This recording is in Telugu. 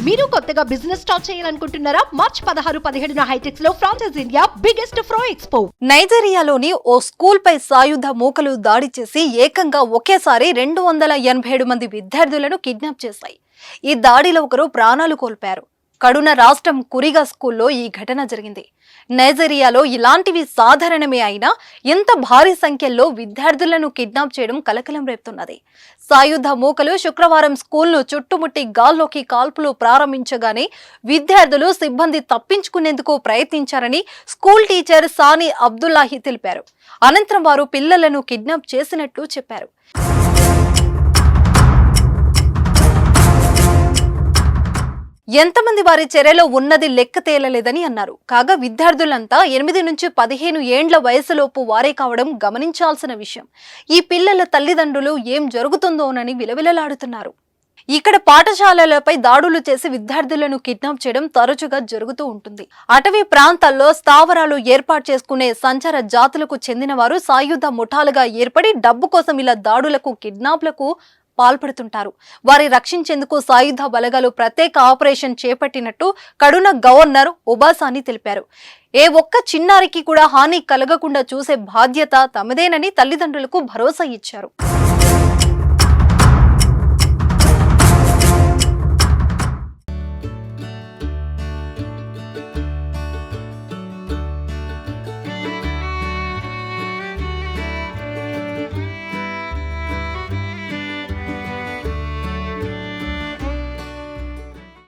మీరు కొత్తగా బిజినెస్ స్టార్ట్ చేయాలనుకుంటున్నారా? మార్చ్ 16-17 హైటెక్స్ లో ఫ్రాన్సెస్ ఇండియా బిగ్గెస్ట్ ఫ్రో ఎక్స్పో. నైజీరియాలోని ఓ స్కూల్ పై సాయుధ మూకలు దాడి చేసి ఏకంగా ఒకేసారి 287 మంది విద్యార్థులను కిడ్నాప్ చేశాయి. ఈ దాడిలో ఒకరు ప్రాణాలు కోల్పోయారు. కడున రాష్ట్రం కురిగా స్కూల్లో ఈ ఘటన జరిగింది. నైజీరియాలో ఇలాంటివి సాధారణమే అయినా ఇంత భారీ సంఖ్యలో విద్యార్థులను కిడ్నాప్ చేయడం కలకలం రేపుతున్నది. సాయుధ మూకలు శుక్రవారం స్కూల్ను చుట్టుముట్టి గాల్లోకి కాల్పులు ప్రారంభించగానే విద్యార్థులు సిబ్బంది తప్పించుకునేందుకు ప్రయత్నించారని స్కూల్ టీచర్ సాని అబ్దుల్లాహి తెలిపారు. అనంతరం వారు పిల్లలను కిడ్నాప్ చేసినట్లు చెప్పారు. ఎంతమంది వారి చెరలో ఉన్నది లెక్క తేలలేదని అన్నారు. కాగా విద్యార్థులంతా 8 నుంచి 15 ఏండ్ల వయసులోపు వారే కావడం గమనించాల్సిన విషయం. ఈ పిల్లల తల్లిదండ్రులు ఏం జరుగుతుందోనని విలవిలలాడుతున్నారు. ఇక్కడ పాఠశాలలపై దాడులు చేసి విద్యార్థులను కిడ్నాప్ చేయడం తరచుగా జరుగుతూ ఉంటుంది. అటవీ ప్రాంతాల్లో స్థావరాలు ఏర్పాటు చేసుకునే సంచార జాతులకు చెందిన వారు సాయుధ ముఠాలుగా ఏర్పడి డబ్బు కోసం ఇలా దాడులకు కిడ్నాప్లకు పాల్పడుతుంటారు. వారి రక్షించేందుకు సాయుధ బలగాలు ప్రత్యేక ఆపరేషన్ చేపట్టినట్టు కడున గవర్నర్ ఉబాసాని తెలిపారు. ఏ ఒక్క చిన్నారికి కూడా హాని కలగకుండా చూసే బాధ్యత తమదేనని తల్లిదండ్రులకు భరోసా ఇచ్చారు.